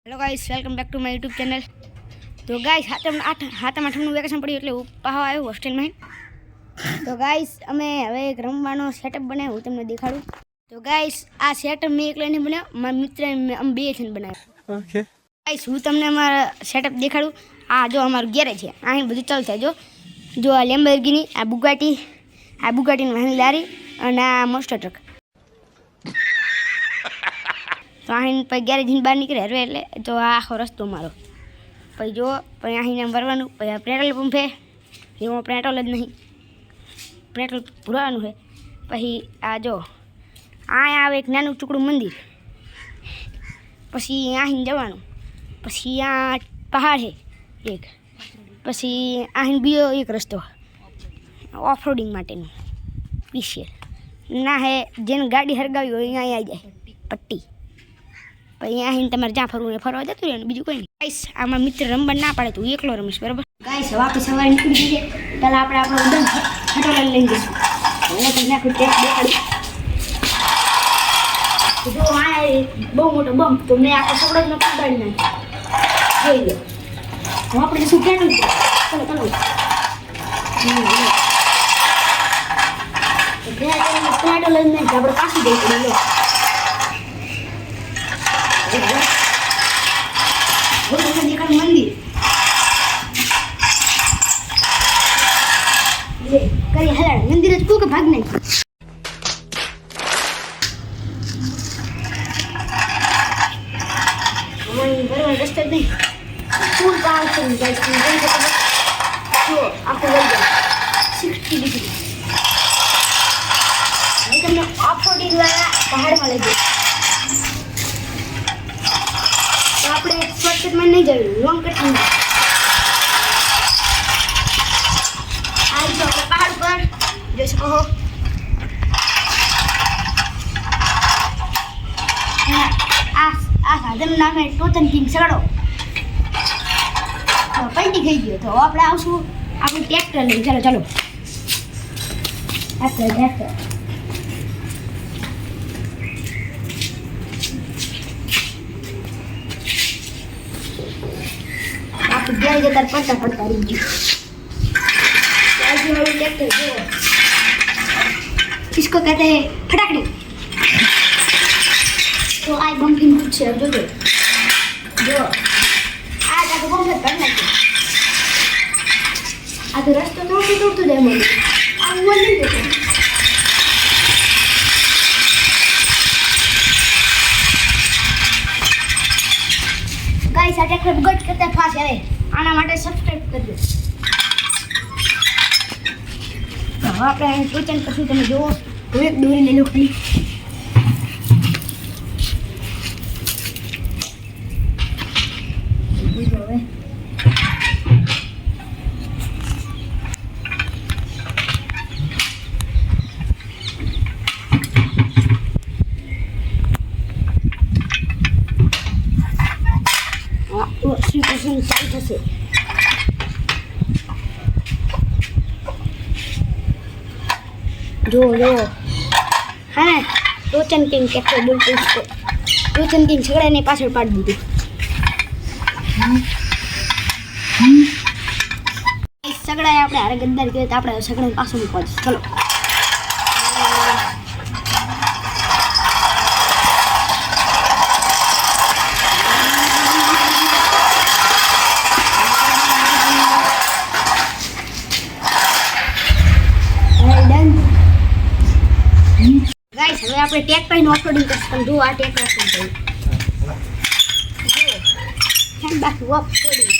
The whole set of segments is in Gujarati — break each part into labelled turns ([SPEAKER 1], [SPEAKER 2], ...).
[SPEAKER 1] Hello guys welcome back to my YouTube channel. तो गाइस हाथम आठमનું વેકેશન પડ્યું એટલે હું પાછો આવ્યો હોસ્ટેલમાં। તો ગાइस અમે હવે એક રમવાનો સેટઅપ બનાવ્યો, હું તમને દેખાડું। તો ગાइस આ સેટઅપ મેં એકલો નહીં બનાવ્યો, મારા મિત્ર અમે બે થઈને બનાવ્યો। ઓકે ગાइस હું તમને અમારા સેટઅપ દેખાડું। આ જો અમારું ગેરેજ છે, અહીં બધું ચાલશે। જો આ લેમ્બોર્ગિની, આ બુગાટીની વાહની લારી અને આ મોસ્ટર ટ્રક। તો અહીં પછી ગેરેજની બહાર નીકળે હરવે એટલે તો આ આખો રસ્તો મારો। પછી જો પછી અહીં ભરવાનું, પછી આ પેટ્રોલ પંપ છે, એમાં પેટ્રોલ જ નહીં, પેટ્રોલ ભરવાનું છે। પછી આ જો આ આવે એક નાનું ટુકડું મંદિર, પછી અહીં જવાનું, પછી આ પહાડ છે એક, પછી અહીં બીજો એક રસ્તો ઓફ રોડિંગ માટેનો સ્પેશિયલ ના હે, જેને ગાડી હરગાવી હોય અહીંયા આવી જાય પટ્ટી। પછી અહીં તમારે જ્યાં ફરવું એ ફરવા જતું રહે, બીજું કોઈ નહીં। ગાઈસ આમાં મિત્ર રમવા ના પાડે, તું એકલો રમીશ બરાબર। ગાઈસ વાપસ સવારે નીકળી જઈએ, પહેલાં આપણે આપણો ઉદમ ખટોલા લઈને જઈશું। હું તમને આખું ટેક દેખાડું। જો આ બહુ મોટો બમ્પ, તો મેં આખો સગડો પકડાડી નાખ્યો, જોઈ લો। હું આપણે શું કહેતું ચલો ચલો પ્લાટો લઈને આપણે પાછી જઈશું। લો મંદિર કઈ હલાડ મંદિર જ કોક ભાગ નાખ્યું। બરાબર રસ્તો જ નહીં, ફૂલ કામ છે જો આખું વહી જાય 60 ડિગ્રી। હું તમને ઓફ-રોડિંગ દ્વારા પહાડમાં લઈ જઈશ। તો આપણે શોર્ટકટમાં નહીં જવું, લોંગ કટમાં। આ જો આપણે પહાડ પર જોઈ શકો છો, આ સાધનનું નામ છે ટોચન કિંગ સગડો। પલટી થઈ ગયો, તો આપણે આવશું આપણું ટ્રેક્ટર લઈને। ચાલો ચાલો ટ્રેક્ટર गया इधर पड़ता पड़ता रुक गया। ट्रैक्टर जो इसको कहते हैं फटाकड़ी। तो आज बम की कुछ है जो आज आगे बम से करना है, आज रास्ता तो जाए मुझे अब वो नहीं देते। गाइस आ ट्रैक्टर गट करते फास्ट है, आना માટે સબસ્ક્રાઇબ કરજો। તો આપણે અહીં ટોચન પછી તમે જુઓ, હું એક દોરી લઈ લો ખાલી। હવે ચાલુ થશે। જો હા ટોચન કિંગ ટ્રેક્ટર બોલતું, ટોચન કિંગ સગડાને પાછળ પાડી દીધું। સગડાએ આપણે હારે ગદ્દારી કરી, તો આપણે સગડાને પાછું મૂકવા દઈશું। ચલો गाइस હવે આપણે ટ્રેક્ટર નું ઓફરોડિંગ કરશું। જો આ ટ્રેક્ટર છે, જો હેન્ડ બેક ઓફરોડિંગ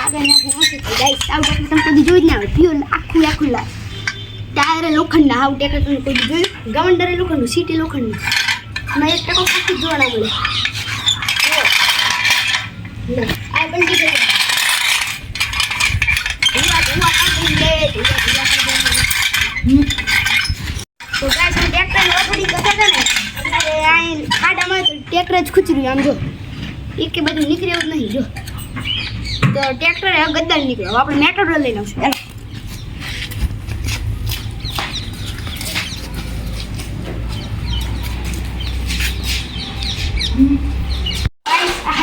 [SPEAKER 1] આગળ નાખી નથી। ગાइस આવું ટ્રેક્ટર તમે કોઈ જોઈ જ ના હોય, પ્યોર આખું ટાયર લોખંડના, આવું ટ્રેક્ટર તમે કોઈ જોયું? ગવંડર લોખંડનું, સીટી લોખંડનું, ના એક ટકો આખી જોડા મળે। આ બંધી ગઈ તો ગાઈસ હું ટ્રેક્ટર ઓફરોડિંગ કરતા હતા ને, એટલે આ ખાડામાં ટ્રેક્ટર જ ખૂચર્યું। આમ જો એક કે બધું નીકળે એવું નહીં। જો તો ટ્રેક્ટર હવે ગદ્દાર નીકળ્યો, આપણે મેટ્રો લઈને આવશું। ગાઈસ આ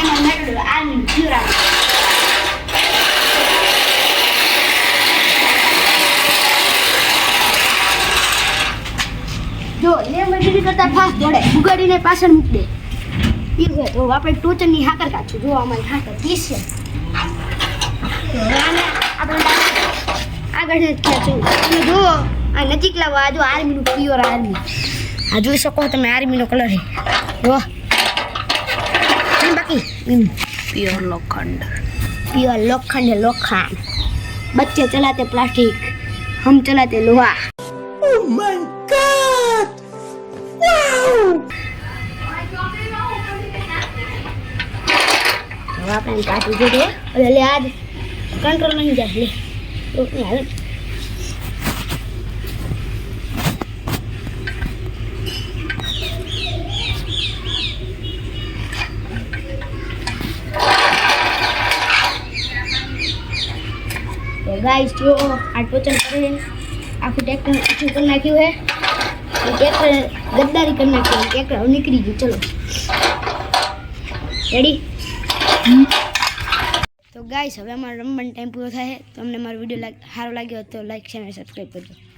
[SPEAKER 1] કરતા ફાસ્ટ દોડે ઉગાડીને પાછળ મૂકી દે એ હોય તો આપણે ટોચરની હાકર કાઢશું જો અમારી હાકર 30 છે તો આને આપણે આગળ ખેંચું તમે જુઓ આ નજીક લાવો આ જો આર્મીનું પ્યોર આર્મી આ જોઈ શકો તમે આર્મીનો કલર છે જો બાકી
[SPEAKER 2] प्योर लोखंड
[SPEAKER 1] प्योर लोखंड है लोखंड बच्चे चलाते प्लास्टिक हम चलाते लोहा
[SPEAKER 2] ओह माय गॉड वाओ
[SPEAKER 1] तो आपने काटी दे दे और ले आज कंट्रोल नहीं जा ले तो यार तो गाइस जो आज टोचन करे आपको ट्रैक्टर अच्छी कर नाख्યું है ट्रैक्टर गद्दारी कर नाख्યું ट्रैक्टर निकली गયું चलो रेडी तो गाइस હવે અમારો રમવાનો ટાઈમ પૂરો થાય તો તમને મારો વિડિયો સારો લાગ્યો તો લાઈક શેર અને સબસ્ક્રાઇબ કરજો